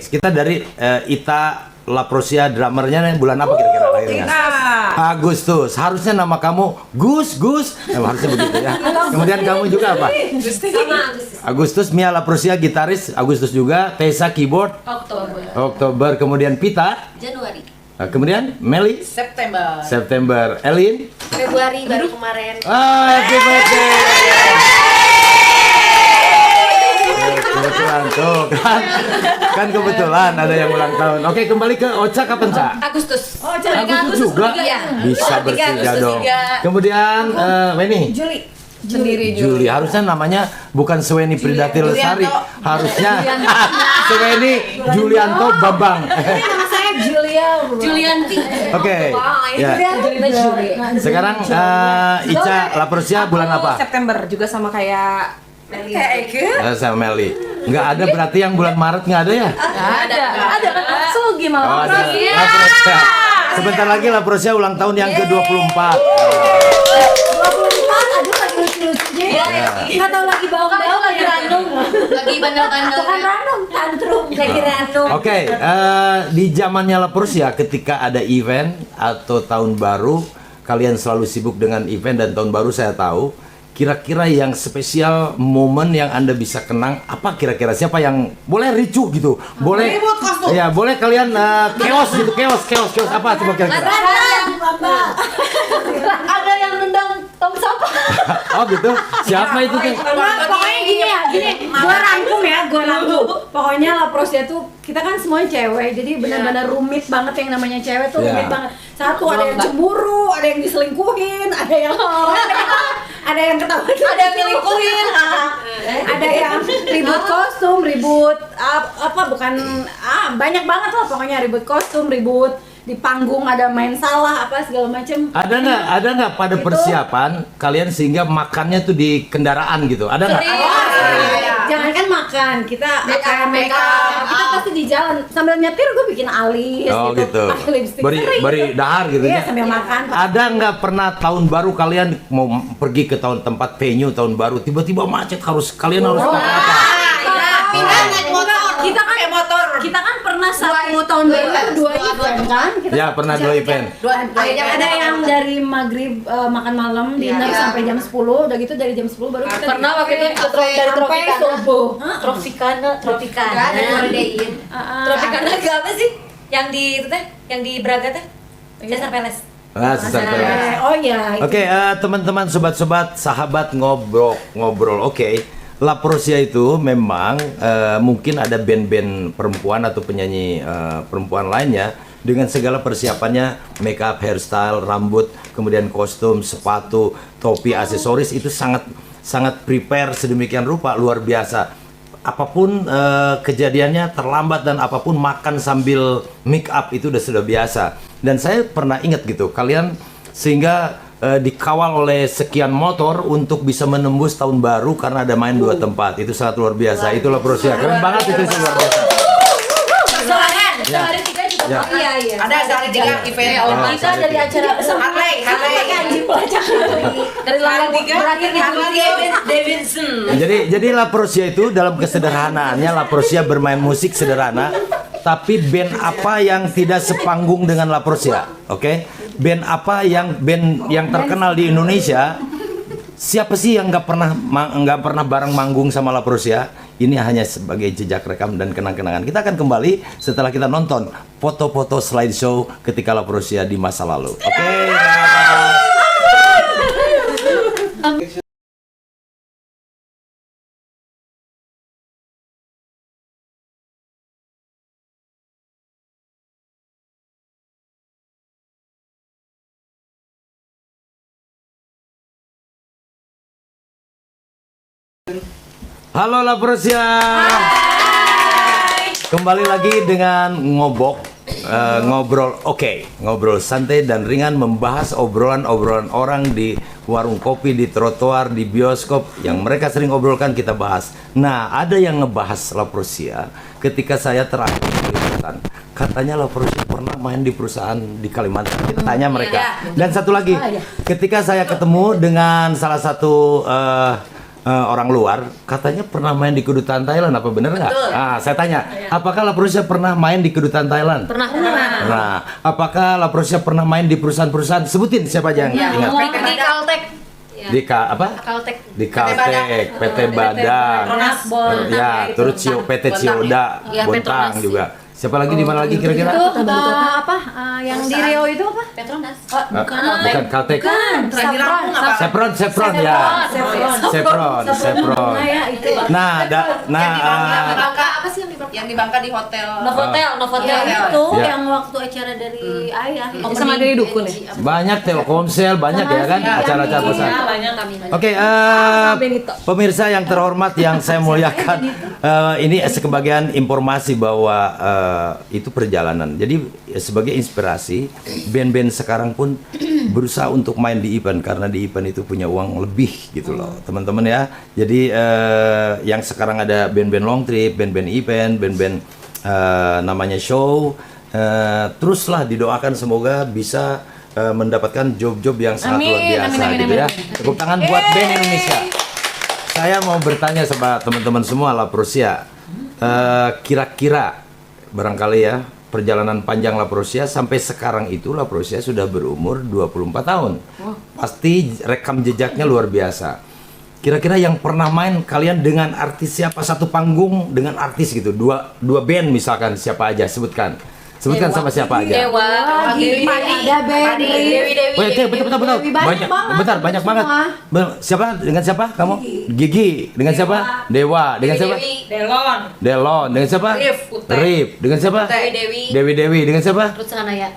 Kita dari Ita Laprosia, drummernya bulan apa kira-kira lahirnya? Agustus. Harusnya nama kamu Gus. Harusnya begitu ya. Kemudian kamu juga apa? Agustus. Mia Laprosia, gitaris. Agustus juga. Tessa, keyboard. Oktober. Kemudian Pita. Januari. Kemudian Meli. September. Elin. Februari baru kemarin. Happy birthday. Kebetulan tuh kan kebetulan ada yang ulang tahun. Oke, kembali ke Ocha, kapan Ca? Agustus. Agustus juga. Iya. Bisa bertiga dong. Kemudian Weni. Juli. Harusnya namanya bukan Suweni Pridatil Sari. Harusnya Suweni Julianto Bambang. Nama saya Julianti. Oke. Ya. Sekarang Ica Laprosia bulan apa? September juga sama kayak Sama Meli. Nggak ada berarti yang bulan Maret nggak ada ya? ada kan so gimana? Oh, ada. Laprosia. Sebentar lagi Laprosia ulang tahun yang ke-24. 24, aduh lagi lucu-lucunya. Nggak tahu lagi bau-bau lagi random. Lagi bandel-bandel. Bukan random, tantrum lagi random. Oke, di zamannya Laprosia ketika ada event atau tahun baru, kalian selalu sibuk dengan event dan tahun baru saya tahu. Kira-kira yang spesial momen yang Anda bisa kenang apa kira-kira? Siapa yang boleh ricuh gitu? Boleh. Ya, boleh kalian chaos gitu, chaos apa coba kira-kira? Ada yang nendang tong sampah. Oh gitu. Siapa itu tuh? Pokoknya gini, gua rangkum. Pokoknya Laprosia tuh kita kan semuanya cewek, jadi benar-benar rumit banget yang namanya cewek tuh rumit banget. Satu ada yang cemburu, ada yang diselingkuhin, ada yang ketawa, Ada yang nyelingkuhin. ada yang ribut kostum, ribut banyak banget lah pokoknya ribut kostum, ribut di panggung ada main salah apa segala macem. Ada nggak pada persiapan kalian sehingga makannya tuh di kendaraan gitu? Ada nggak? Jangankan makan, kita Makeup. kita pasti di jalan sambil nyetir gue bikin alis gitu. pakai lipstick Beri dahar gitu iya, ya. sambil makan. Ada nggak pernah tahun baru kalian mau pergi ke tempat venue tahun baru tiba-tiba macet kalian harus pakai apa? Pindah naik motor. Kita kan pernah satu tahun baru dua event kan? Ya, pernah 2 event. Ada yang dari maghrib makan malam dinner sampai jam 10, udah gitu dari jam 10 baru kita Pernah waktu itu dari subuh. Tropicana. Tropicana ke apa sih? Yang di itu teh, yang di Braga teh. Cesar Palace. Cesar Palace. Oh iya. Oke, teman-teman, sobat-sobat, sahabat ngobrol. Oke. Laprosia itu memang mungkin ada band-band perempuan atau penyanyi perempuan lainnya dengan segala persiapannya, makeup, hairstyle, rambut, kemudian kostum, sepatu, topi, aksesoris itu sangat prepare sedemikian rupa, luar biasa. Apapun kejadiannya terlambat dan apapun makan sambil make up itu sudah biasa. Dan saya pernah ingat gitu, kalian sehingga dikawal oleh sekian motor untuk bisa menembus tahun baru karena ada main 2 tempat. Itu sangat luar biasa. Itulah Laprosia. Keren banget itu luar biasa. Sehari 3 juga. Iya. Ada sehari 3 event. Kita dari acara Harley. dari langit berakhir di Davidson. Jadi Laprosia itu dalam kesederhanaannya, Laprosia bermain musik sederhana, tapi band apa yang tidak sepanggung dengan Laprosia? Oke? Band apa yang terkenal di Indonesia? Siapa sih yang nggak pernah bareng manggung sama Laprosia? Ini hanya sebagai jejak rekam dan kenang-kenangan. Kita akan kembali setelah kita nonton foto-foto slideshow ketika Laprosia di masa lalu. Oke. Halo Laprosia. Kembali lagi dengan ngobrol. Ngobrol santai dan ringan, membahas obrolan orang di warung kopi, di trotoar, di bioskop yang mereka sering obrolkan kita bahas. Nah, ada yang ngebahas Laprosia ketika saya terakhir di Kalimantan. Katanya Laprosia pernah main di perusahaan di Kalimantan. Kita tanya mereka. Dan satu lagi, ketika saya ketemu dengan salah satu orang luar katanya pernah main di kedutaan Thailand, apa benar nggak? Saya tanya, apakah La Prussia pernah main di kedutaan Thailand? Pernah. Nah, apakah La Prussia pernah main di perusahaan-perusahaan? Sebutin siapa aja yang ingat? Di Caltech. Ya. Di apa? Caltech. Di Caltech, PT Badak, Nasbon, ya, terus PT Cioda, Ya, Bontang Petronas. juga. Siapa lagi di mana lagi kira-kira? Itu yang di Rio itu apa? Petronas. Bukan Caltech. Lagi rampung apa? Chevron ya. Chevron. Nah, ya itu. Nah, Apa sih yang di Yang di Bangka di hotel. Novotel. Itu Ya. yang waktu acara dari ayah. Sama dari dukun ya? banyak Telkomsel, banyak ya kan acara-acara perusahaan. Banyak kami. Oke, pemirsa yang terhormat yang saya muliakan, ini sebagian informasi bahwa itu perjalanan. Jadi sebagai inspirasi, band-band sekarang pun berusaha untuk main di event karena di event itu punya uang lebih gitu loh, teman-teman ya. Jadi yang sekarang ada band-band long trip, band-band event, band-band namanya show, teruslah didoakan semoga bisa mendapatkan job-job yang sangat luar biasa gitu ya. Tepuk tangan buat band Indonesia. Saya mau bertanya sama teman-teman semua La Prussia, kira-kira barangkali ya perjalanan panjang La Prussia sampai sekarang itu La Prussia sudah berumur 24 tahun. Pasti rekam jejaknya luar biasa. Kira-kira yang pernah main kalian dengan artis siapa, satu panggung dengan artis gitu, dua band misalkan, siapa aja sebutkan sama siapa aja. Dewa. Ada band Betul. Banyak banget. Siapa dengan siapa? Kamu? Gigi. Dengan siapa? Dewa. Dengan siapa? Delon. Dengan siapa? Rif. Dengan siapa? Dewi. Dengan siapa?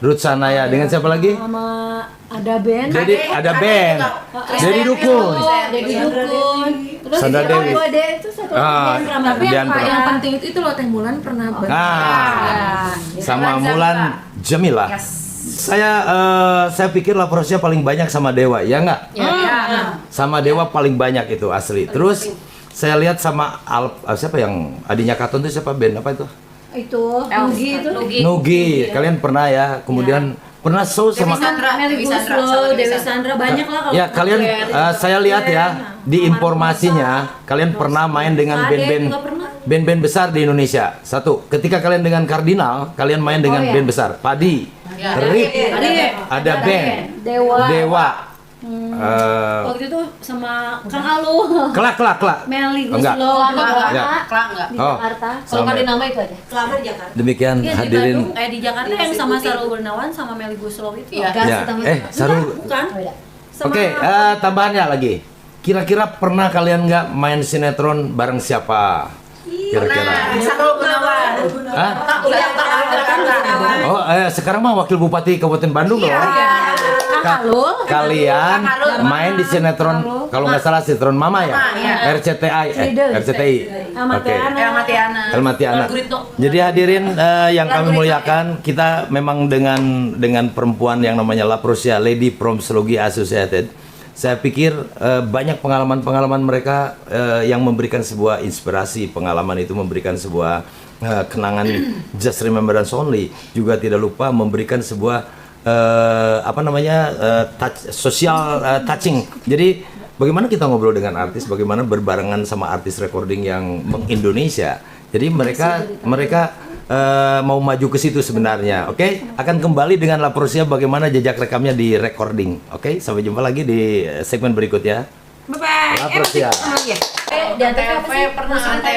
Ruth Sanaya. Dengan siapa lagi? sama ada band. Jadi ada band. Jadi Dukun. Dedi Dukun. Terus Sandra siapa? Dewi. Dua D itu satu Ah, band drama. Tapi Dian Pra- yang penting itu loh Teh Mulan pernah sama Mulan Jamila. Saya pikir La Prussia paling banyak sama Dewa, ya nggak? Sama Dewa paling banyak itu asli. Terus saya lihat sama siapa yang adinya Katon itu, siapa band apa itu? Itu Nugi itu. Nugi. Kalian pernah ya? Kemudian pernah show sama Meli Guslo, Dewi Sandra, banyak lah kalau ya kalian. Saya lihat ya di informasinya kalian pernah main dengan band-band besar di Indonesia. Satu, ketika kalian dengan Kardinal, kalian main dengan band besar. Padi, Rip, ada band Dewa. waktu itu sama Kang Alu. Kelak. Meli Enggak. Guslo, Ya. di Jakarta. Kalau Sama. Kardinal mah itu aja. Selama di Jakarta. Demikian Iya, di hadirin. Bandung, di Jakarta yang sama Sarul Gunawan sama Meli Guslo itu. Iya. Ya. Sarul. Bukan. Sama Oke, tambahannya lagi. Kira-kira pernah kalian nggak main sinetron bareng siapa? Kira-kira. Sarul Gunawan. Hah? Gunawan. Oh, sekarang mah wakil bupati Kabupaten Bandung loh. Kalian main di sinetron, kalau nggak salah sinetron Mama ya, RCTI. Oke. Elmatiana. Jadi hadirin yang kami muliakan, kita memang dengan perempuan yang namanya La Prussia, Lady Promslogi Associated. Saya pikir banyak pengalaman-pengalaman mereka yang memberikan sebuah inspirasi, pengalaman itu memberikan sebuah kenangan just remembrance only, juga tidak lupa memberikan sebuah social touching. Jadi bagaimana kita ngobrol dengan artis, bagaimana berbarengan sama artis recording yang meng-Indonesia. Jadi mereka mau maju ke situ sebenarnya. Oke, akan kembali dengan La Prussia bagaimana jejak rekamnya di recording. Oke, sampai jumpa lagi di segmen berikutnya. Bye-bye. La Prussia. Di Antv pernah Antv.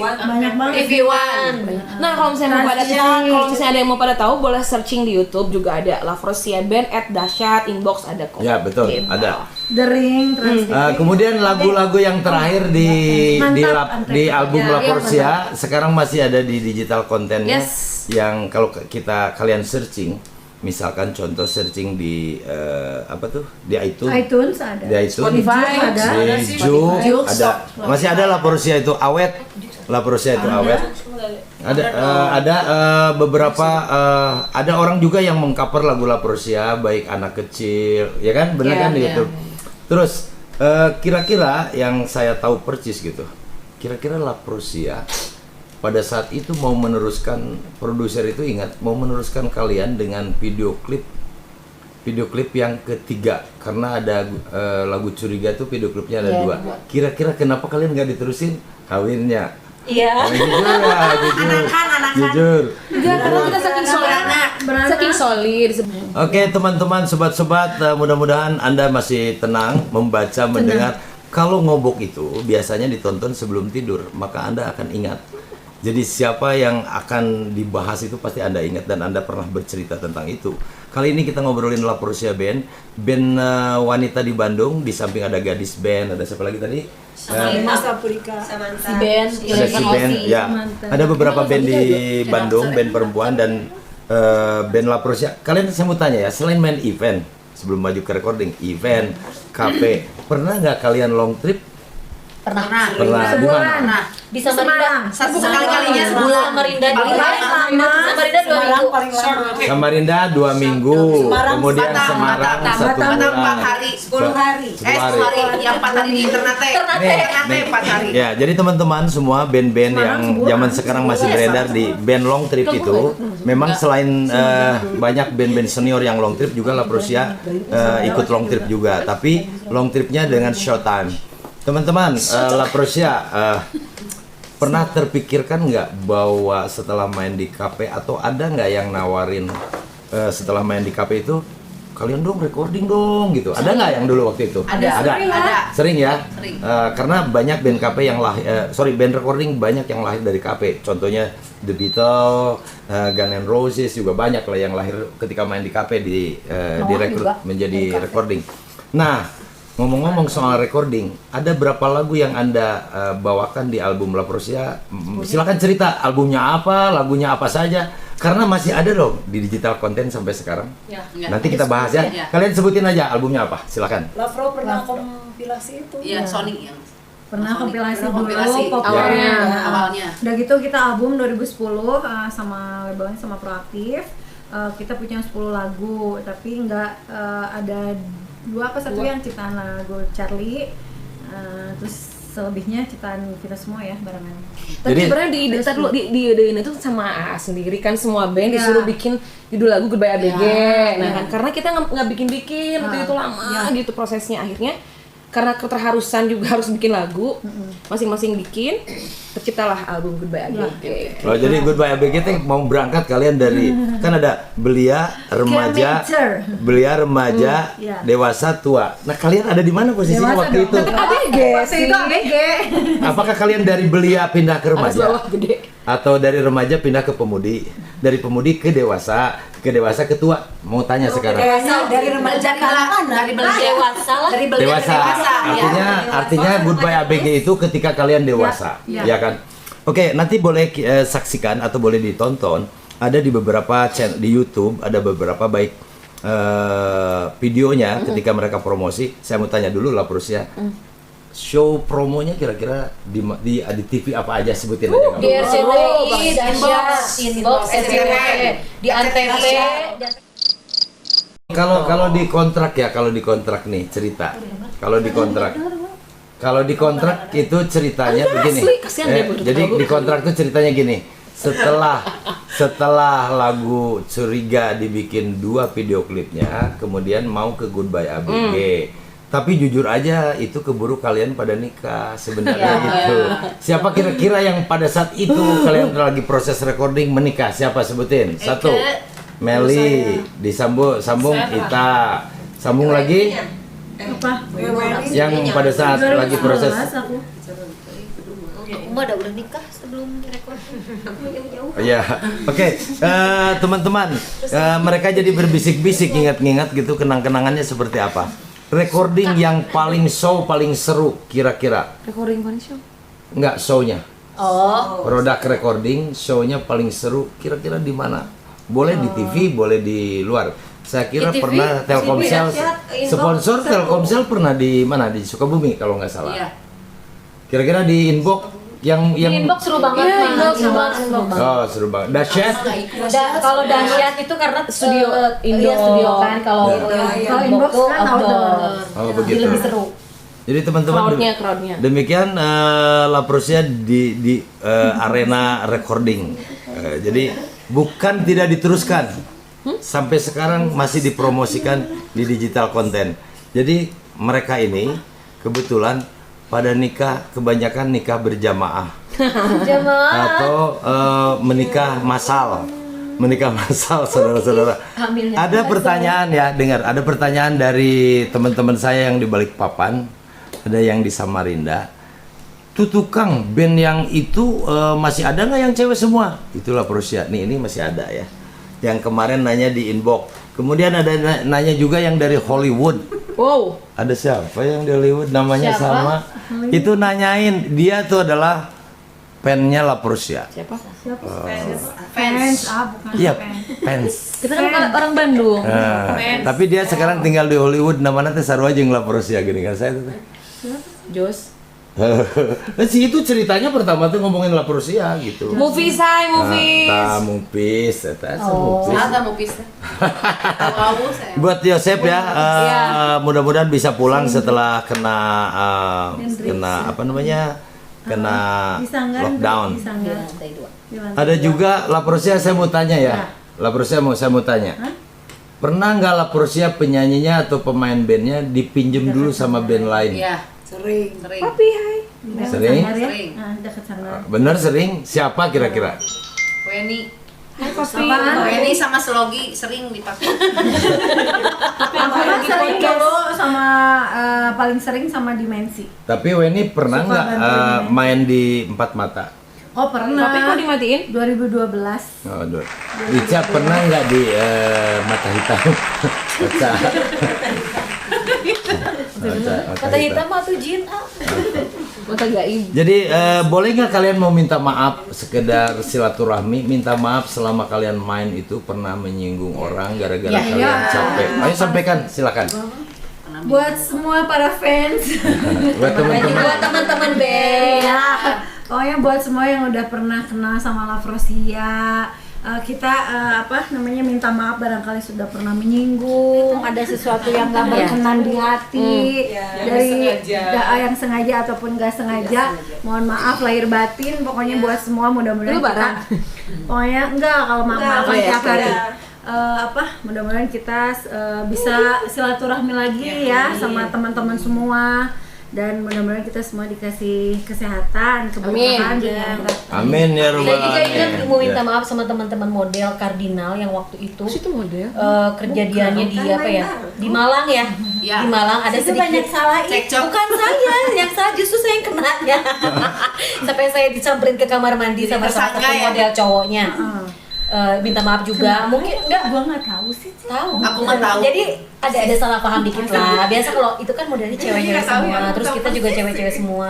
banyak banget. TV One. Nah, kalau misalnya ada yang mau pada tahu, boleh searching di YouTube, juga ada La Prussia Band @dahsyat, inbox ada kok. Ya betul, Gitu. ada. The Ring, Trans Kemudian lagu-lagu yang terakhir di Mantap, di album Ya, La Prussia sekarang masih ada di digital kontennya. Yes. Yang kalau kalian searching, misalkan contoh searching di di iTunes ada. di iTunes, Spotify ada. di Joox ada, masih ada La Prussia itu awet. La Prussia itu awet. Ada beberapa ada orang juga yang mengcover lagu La Prussia, baik anak kecil, ya kan, benar kan gitu. Terus kira-kira yang saya tahu persis gitu, kira-kira La Prussia pada saat itu mau meneruskan, produser itu ingat mau meneruskan kalian dengan video klip video klip yang ketiga karena ada lagu Curiga tuh video klipnya ada 2. Kira-kira kenapa kalian nggak diterusin kawinnya? Iya. Jujur ya, jujur. Enggak, karena kita saking solid. Saking solid. Oke teman-teman, sobat-sobat, mudah-mudahan Anda masih tenang membaca, mendengar. Kalau ngobok itu biasanya ditonton sebelum tidur, maka Anda akan ingat. Jadi siapa yang akan dibahas itu pasti Anda ingat dan Anda pernah bercerita tentang itu. Kali ini kita ngobrolin La Prussia Band, wanita di Bandung. Di samping ada gadis band, ada siapa lagi tadi? Si Ben, Ada si band, ya. Ada beberapa band di Bandung, band perempuan dan band La Prussia. Kalian saya mau tanya ya, selain main event sebelum maju ke recording, event, kafe, pernah nggak kalian long trip? Pernah. Di mana? Di Samarinda. Sekali-kalinya sebulan. Samarinda Paling lama. Samarinda 2 minggu. Samarinda 2 minggu, kemudian Semarang 1 Batam bulan. 4 hari, 10 hari. 10 hari. 10 hari. Yang 4 hari di Ternate. Ternate 4 hari. Ya, jadi teman-teman semua band-band yang zaman sekarang masih beredar di band long trip itu, memang selain banyak band-band senior yang long trip juga La Prussia ikut long trip juga, tapi long tripnya dengan showtime. Teman-teman, La Prussia pernah terpikirkan nggak bahwa setelah main di kafe atau ada nggak yang nawarin setelah main di kafe itu kalian dong recording dong gitu, ada nggak yang dulu waktu itu? Ada. Sering ya. Sering. Karena banyak band kafe yang band recording banyak yang lahir dari kafe. Contohnya The Beatles, Guns N' Roses juga banyak lah yang lahir ketika main di kafe direkrut menjadi recording. Nah, ngomong-ngomong soal recording, ada berapa lagu yang Anda bawakan di album La Prussia? Silakan cerita albumnya apa, lagunya apa saja, karena masih ada dong di digital content sampai sekarang. Ya. Nanti kita bahas ya. Ya. Kalian sebutin aja albumnya apa, silakan. Lavro pernah kompilasi itu. Iya, Sony yang Pernah kompilasi dulu kompilasi. pokoknya. Awalnya. Udah gitu kita album 2010 sama labelnya sama Proaktif. Kita punya 10 lagu, tapi nggak ada 2 apa 1 yang ciptaan lagu Charlie, terus selebihnya ciptaan kita semua ya barengan. Tapi Jadi- sebenarnya di idein itu sama AA sendiri kan, semua band disuruh bikin judul lagu Goodbye ABG. Nah kan karena kita nggak bikin waktu itu lama gitu prosesnya, akhirnya karena keterharusan juga harus bikin lagu, masing-masing bikin, terciptalah album Goodbye ABG. Oh, jadi Goodbye ABG teh mau berangkat kalian dari kan ada belia, remaja, Iya. dewasa, tua. Nah, kalian ada di mana posisinya Dewasa waktu dong. itu? ABG Waktu itu ABG. Apakah kalian dari belia pindah ke Atas remaja? bawah gede. Atau dari remaja pindah ke pemudi? Dari pemudi ke dewasa ke tua? Mau tanya sekarang. dari remaja dari Dewasa lah. dari belia ke Dewasa. dewasa. Artinya Goodbye ABG itu ketika kalian dewasa, ya kan? Oke, nanti boleh saksikan atau boleh ditonton. Ada di beberapa channel di YouTube, ada beberapa baik videonya ketika mereka promosi. Saya mau tanya dulu La Prussia. Show promonya kira-kira di TV apa aja, sebutin aja nggak Di apa-apa. RCTI, Dahsyat, Inbox, SCTV, di Antv. Kalau di kontrak ya, kalau di kontrak nih cerita. Kalau di kontrak itu ceritanya begini. asli, kasihan dia baru Jadi tahu. di kontrak itu ceritanya gini. Setelah lagu Curiga dibikin 2 video klipnya, kemudian mau ke Goodbye ABG. Tapi jujur aja itu keburu kalian pada nikah sebenarnya gitu. Siapa kira-kira yang pada saat itu kalian lagi proses recording menikah? Siapa sebutin? 1. Meli, sambung Ita. Sambung lagi Apa? yang pada saat lagi proses. 2019 aku. Uma udah nikah sebelum recording. Ya, oke. Teman-teman, mereka jadi berbisik-bisik, ingat-ingat gitu kenang-kenangannya seperti apa. Recording yang paling paling seru kira-kira. Recording paling show. Enggak, show-nya. Oh, Produk recording, show-nya paling seru kira-kira di mana? Boleh di TV, boleh di luar. Saya kira Di TV, pernah Telkomsel sponsor Telkomsel pernah di mana? Di Sukabumi kalau nggak salah. Iya. Kira-kira di Inbox yang inbox seru banget. Inbox seru banget. Oh, seru banget. Dahsyat. Kalau Dahsyat itu karena Studio iya indoor. studio kan, kalau Kalau inbox kan outdoor. Oh, Jadi begitu. lebih seru. Jadi teman-teman Crowdnya. demikian La Prussia di arena recording. Jadi bukan tidak diteruskan, sampai sekarang masih dipromosikan di digital konten. Jadi mereka ini kebetulan pada nikah, kebanyakan nikah berjamaah Jamaah. atau menikah massal. Menikah massal, saudara-saudara. Hamilnya Ada pertanyaan ya, dengar. Ada pertanyaan dari teman-teman saya yang di Balikpapan, ada yang di Samarinda. Tuh tukang band yang itu masih ada nggak yang cewek semua? Itulah Prosia. Nih ini masih ada ya. Yang kemarin nanya di inbox. Kemudian ada nanya juga yang dari Hollywood. Wow. Ada siapa yang di Hollywood namanya Siapa? sama? Itu nanyain, dia tuh adalah pennya La Prosia. Siapa? Fans, bukan Iya, fans. fans. Kita kan orang Bandung. Nah, tapi dia sekarang tinggal di Hollywood, namanya teh sarua jeung La Prosia gini kan saya tuh. Jos. Nah, sih itu ceritanya pertama tuh ngomongin La Prosia gitu. Movies, hai movies. Nah, mupis, eta mupis. Ada mau pisah. Tahu saya. Buat Yosep ya, mudah-mudahan bisa pulang setelah kena apa namanya? Kena lockdown. Ada juga La Prosia, saya mau tanya ya. La Prosia saya mau tanya. Pernah nggak La Prosia penyanyinya atau pemain bandnya dipinjem dulu sama band lain? Iya, sering. Papi, hai. Sering? Sering. Dekat Sanggar. Bener sering? Siapa kira-kira? Weni. Hai, Papi. Weni sama Slogi sering dipakai. Aku sering dulu sama paling sering sama Dimensi. Tapi Weni pernah Suka nggak bantuin main di Empat Mata? Oh pernah. Papi kok dimatiin? 2012. Oh, aduh. Ica pernah nggak di Mata Hitam? Kata hitam atau jin ah. Mata gaib. Jadi boleh nggak kalian mau minta maaf sekedar silaturahmi, minta maaf selama kalian main itu pernah menyinggung orang gara-gara kalian capek. Ayo sampaikan, silakan. Buat semua para fans. Buat teman-teman. Buat teman-teman band. Ya, pokoknya buat semua yang udah pernah kenal sama La Prosia, kita minta maaf barangkali sudah pernah menyinggung, ada sesuatu yang nggak berkenan di hati dari yang sengaja ataupun nggak sengaja. Mohon maaf lahir batin. Pokoknya buat semua mudah-mudahan Lu bareng? pokoknya enggak kalau maaf-maafan tiap hari. Mudah-mudahan kita bisa silaturahmi lagi ya sama teman-teman semua, dan mudah-mudahan kita semua dikasih kesehatan, keberkahan dunia akhirat. Amin ya Saya robbal juga ingat alamin. mau minta Ya. maaf sama teman-teman model Kardinal yang waktu itu Itu model. kejadiannya di apa ya? Di Malang ya. Ya. Di Malang ada Itu sedikit banyak salah Cekcok. Bukan saya, yang salah justru saya yang kenanya. Sampai saya disamperin ke kamar mandi sama salah satu tersangka ya? model cowoknya. Minta maaf juga. Mungkin enggak Gua nggak tahu sih. tahu. Aku mah tahu. Jadi ada salah paham dikit lah. Biasa kalau itu kan modelnya cewek-cewek Nggak tahu ya, semua, aku terus tahu kita juga cewek-cewek semua.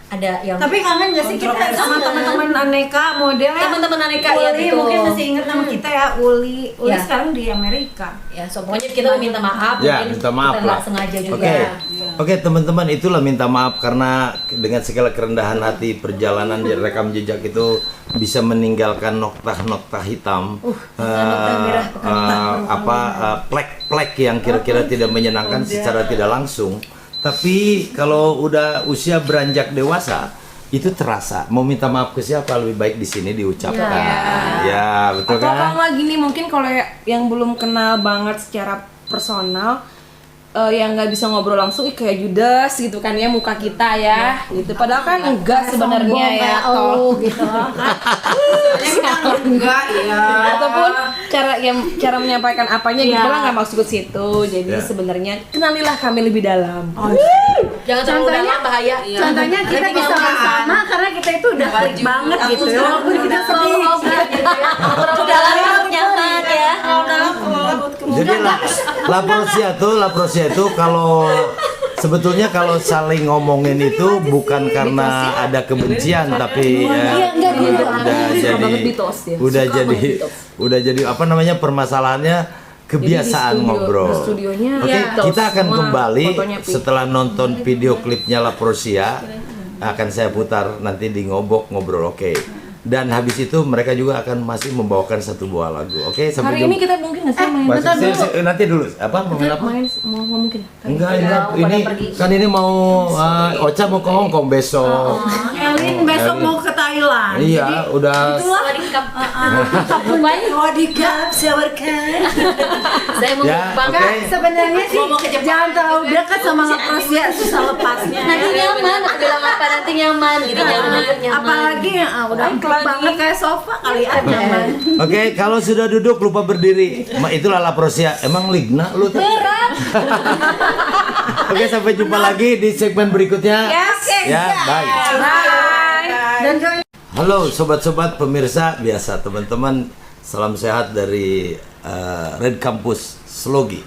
Ada yang Tapi kangen gak sih kita sama teman-teman aneka model ya? Teman-teman aneka, ya, Uli betul. mungkin masih inget nama kita ya, Uli Ya. sekarang di Amerika. ya, so, pokoknya kita minta maaf. Ya, mungkin minta maaf kita lah. nggak sengaja juga. Oke. Oke, teman-teman, itulah minta maaf karena dengan segala kerendahan hati perjalanan di rekam jejak itu bisa meninggalkan noktah-noktah hitam, plek-plek yang kira-kira tidak menyenangkan secara tidak langsung. Tapi kalau udah usia beranjak dewasa, itu terasa. Mau minta maaf ke siapa lebih baik di sini diucapkan. Ya, betul Atau kan? kalau lagi nih mungkin kalau yang belum kenal banget secara personal, yang nggak bisa ngobrol langsung, kayak Judas gitu kan ya muka kita ya, gitu. Padahal kan enggak sebenarnya ya. Gitu loh. Enggak, iya. Ataupun cara menyampaikan apanya gitu lah, nggak maksud ke situ. Jadi Ya. sebenarnya kenalilah kami lebih dalam. Jangan terlalu Contohnya- dalam, bahaya. Iya. Contohnya kita Nanti bisa kelamaan. bersama karena kita itu udah klik Baju. banget Aku gitu ya. selalu Walaupun kita Selalu sedih. ngobrol gitu ya. Ngobrol dalam itu nyaman ya. Jadi La Prosia itu kalau sebetulnya kalau saling ngomongin itu bukan karena ada kebencian, tapi udah jadi apa namanya permasalahannya kebiasaan Jadi di studio- ngobrol. di studionya Oke, ya, kita akan semua kembali fotonya Pi. setelah nonton video klipnya La Prosia, akan saya putar nanti di Ngobok Ngobrol, oke. Dan habis itu mereka juga akan masih membawakan satu buah lagu, oke? Sampai Hari ini kita mungkin nggak sih main? nanti dulu apa mau main apa? Mau mungkin? Enggak, ini kan ini mau Ocha mau ke Hong Kong besok. Elin besok mau ke Thailand. Iya, Jadi, udah. itulah Wadikap. rupanya Wadikap, sawarkan. Saya mau Ya, mukbang. oke. sebenarnya sih Mau ke Jepang. jangan terlalu dekat sama leprosia, susah lepasnya. Nanti nyaman, aku bilang apa nanti nyaman, gitu nyaman. Apalagi udah klop banget kayak sofa kali ya nyaman. Oke, kalau sudah duduk lupa berdiri. Itulah laprosia. Emang ligna lu tuh? Berat. Oke, sampai jumpa lagi di segmen berikutnya. Ya, bye. Dan jangan Halo sobat-sobat pemirsa, biasa teman-teman, salam sehat dari Red Campus Slogi.